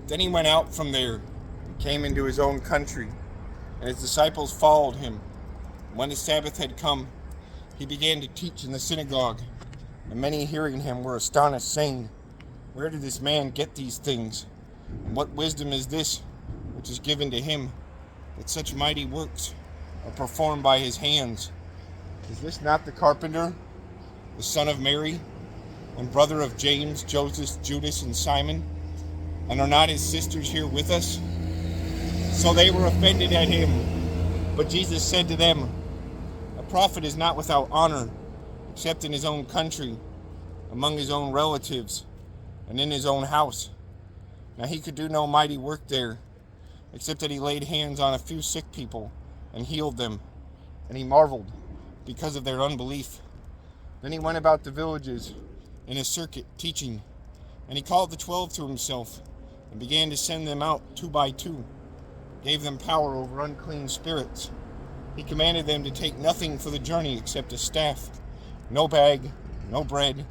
Then he went out from there and came into his own country, and his disciples followed him. When the Sabbath had come, he began to teach in the synagogue, and many hearing him were astonished, saying, "Where did this man get these things? And what wisdom is this which is given to him, that such mighty works are performed by his hands? Is this not the carpenter, the son of Mary, and brother of James, Joseph, Judas, and Simon? And are not his sisters here with us?" So they were offended at him. But Jesus said to them, "A prophet is not without honor, except in his own country, among his own relatives, and in his own house." Now he could do no mighty work there, except that he laid hands on a few sick people and healed them. And he marveled because of their unbelief. Then he went about the villages in a circuit, teaching. And he called the 12 to himself, and began to send them out 2 by 2, gave them power over unclean spirits. He commanded them to take nothing for the journey except a staff, no bag, no bread,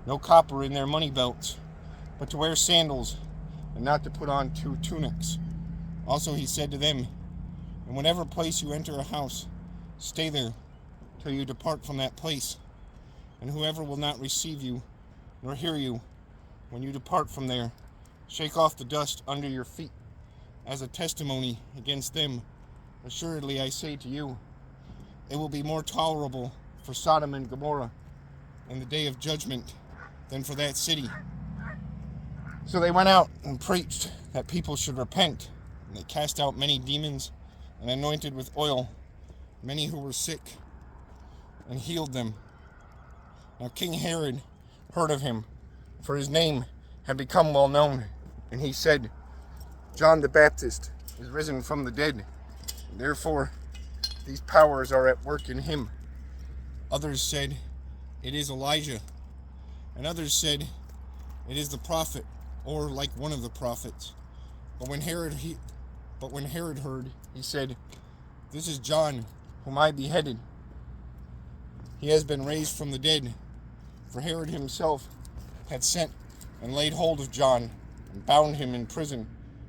no copper in their money belts, but to wear sandals, and not to put on 2 tunics. Also he said to them, "In whatever place you enter a house, stay there till you depart from that place. And whoever will not receive you, nor hear you, when you depart from there, shake off the dust under your feet, as a testimony against them. Assuredly I say to you, it will be more tolerable for Sodom and Gomorrah in the day of judgment than for that city." So they went out and preached that people should repent, and they cast out many demons, and anointed with oil many who were sick, and healed them. Now King Herod heard of him, for his name had become well known, and he said, "John the Baptist is risen from the dead, and therefore these powers are at work in him." Others said, "It is Elijah." And others said, "It is the prophet, or like one of the prophets." But when Herod heard, he said, "This is John, whom I beheaded. He has been raised from the dead." For Herod himself had sent and laid hold of John, and bound him in prison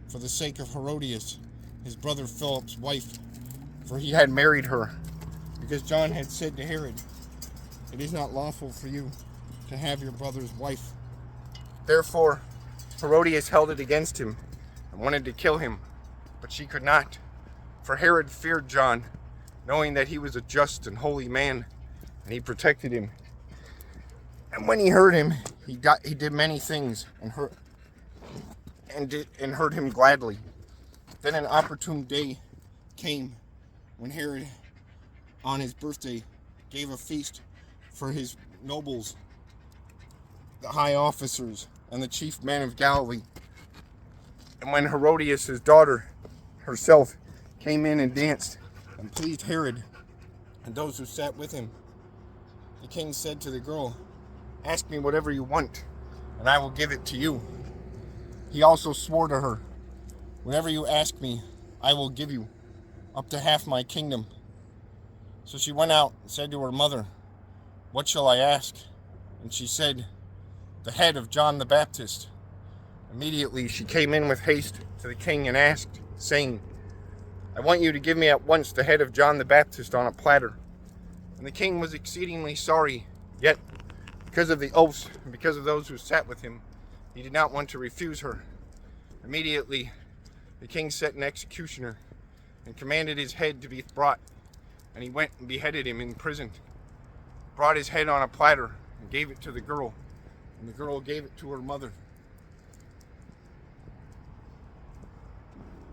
for the sake of Herodias, his brother Philip's wife, for he had married her, because John had said to Herod, "It is not lawful for you to have your brother's wife." Therefore Herodias held it against him, and wanted to kill him, but she could not. For Herod feared John, knowing that he was a just and holy man, and he protected him. And when he heard him, he did many things, and heard him gladly. Then an opportune day came, when Herod, on his birthday, gave a feast for his nobles, the high officers, and the chief men of Galilee. And when Herodias' daughter herself came in and danced, and pleased Herod and those who sat with him, the king said to the girl, "Ask me whatever you want, and I will give it to you." He also swore to her, "Whatever you ask me, I will give you, up to half my kingdom." So she went out and said to her mother, "What shall I ask?" And she said, "The head of John the Baptist." Immediately she came in with haste to the king and asked, saying, "I want you to give me at once the head of John the Baptist on a platter." And the king was exceedingly sorry, yet because of the oaths and because of those who sat with him, he did not want to refuse her. Immediately the king set an executioner and commanded his head to be brought, and he went and beheaded him in prison, brought his head on a platter and gave it to the girl, and the girl gave it to her mother.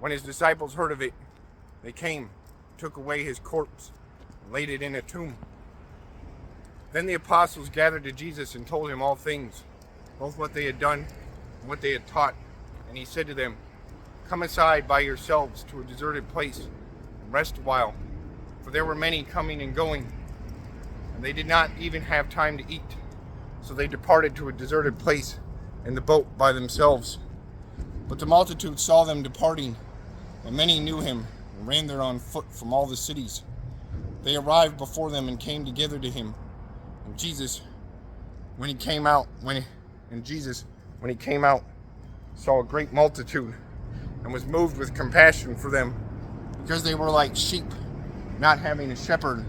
When his disciples heard of it, they came, took away his corpse, and laid it in a tomb. Then the apostles gathered to Jesus and told him all things, both what they had done and what they had taught. And he said to them, "Come aside by yourselves to a deserted place and rest a while." For there were many coming and going, and they did not even have time to eat. So they departed to a deserted place in the boat by themselves. But the multitude saw them departing, and many knew him, and ran there on foot from all the cities. They arrived before them and came together to him. And Jesus, when he came out, saw a great multitude and was moved with compassion for them, because they were like sheep, not having a shepherd.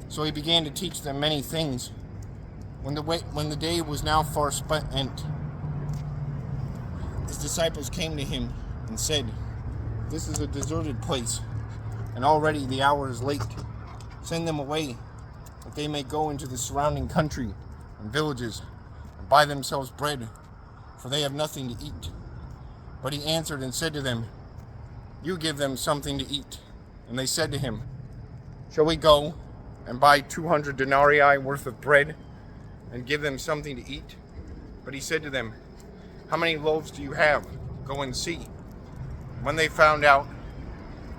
So he began to teach them many things. When the day was now far spent, his disciples came to him and said, "This is a deserted place, and already the hour is late. Send them away, that they may go into the surrounding country and villages and buy themselves bread, for they have nothing to eat." But he answered and said to them, "You give them something to eat." And they said to him, "Shall we go and buy 200 denarii worth of bread and give them something to eat?" But he said to them, "How many loaves do you have? Go and see." When they found out,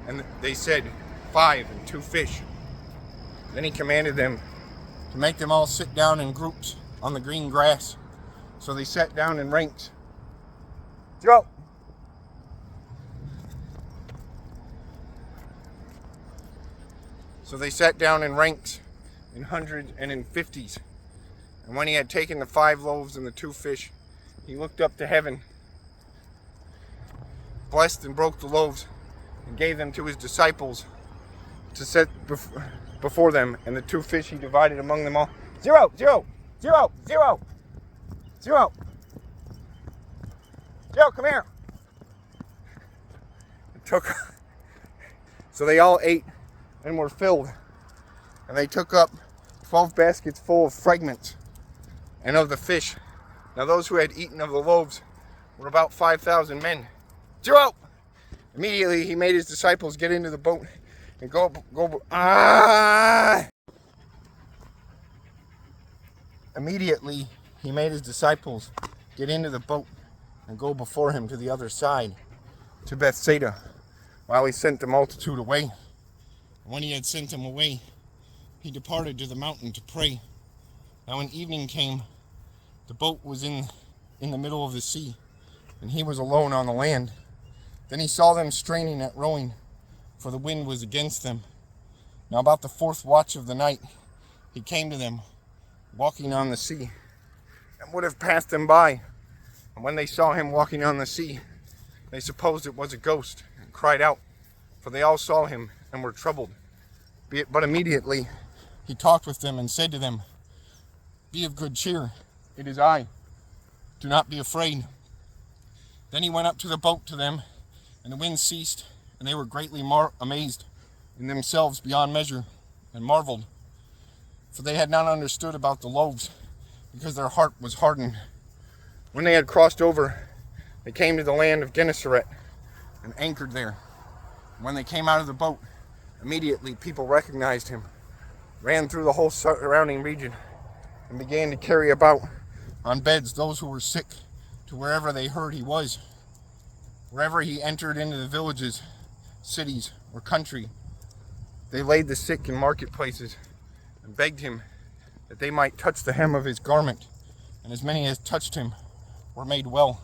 and they said, 5 and 2 fish. Then he commanded them to make them all sit down in groups on the green grass. So they sat down in ranks. Go! So they sat down in ranks, in hundreds and in fifties. And when he had taken the 5 loaves and the 2 fish, he looked up to heaven, blessed and broke the loaves, and gave them to his disciples to set before them. And the 2 fish he divided among them all. Zero, come here. So they all ate and were filled. And they took up 12 baskets full of fragments and of the fish. Now those who had eaten of the loaves were about 5,000 men. Zero! Immediately he made his disciples get into the boat and go. Immediately he made his disciples get into the boat and go before him to the other side, to Bethsaida, while he sent the multitude away. And when he had sent them away, he departed to the mountain to pray. Now when evening came, the boat was in the middle of the sea, and he was alone on the land. Then he saw them straining at rowing, for the wind was against them. Now about the 4th watch of the night, he came to them, walking on the sea, and would have passed them by. And when they saw him walking on the sea, they supposed it was a ghost, and cried out, for they all saw him and were troubled. But immediately he talked with them and said to them, "Be of good cheer, it is I. Do not be afraid." Then he went up to the boat to them, and the wind ceased, and they were greatly amazed in themselves beyond measure, and marveled, for they had not understood about the loaves, because their heart was hardened. When they had crossed over, they came to the land of Gennesaret and anchored there. When they came out of the boat, immediately people recognized him, ran through the whole surrounding region, and began to carry about on beds those who were sick to wherever they heard he was. Wherever he entered into the villages, cities, or country, they laid the sick in marketplaces and begged him that they might touch the hem of his garment, and as many as touched him were made well.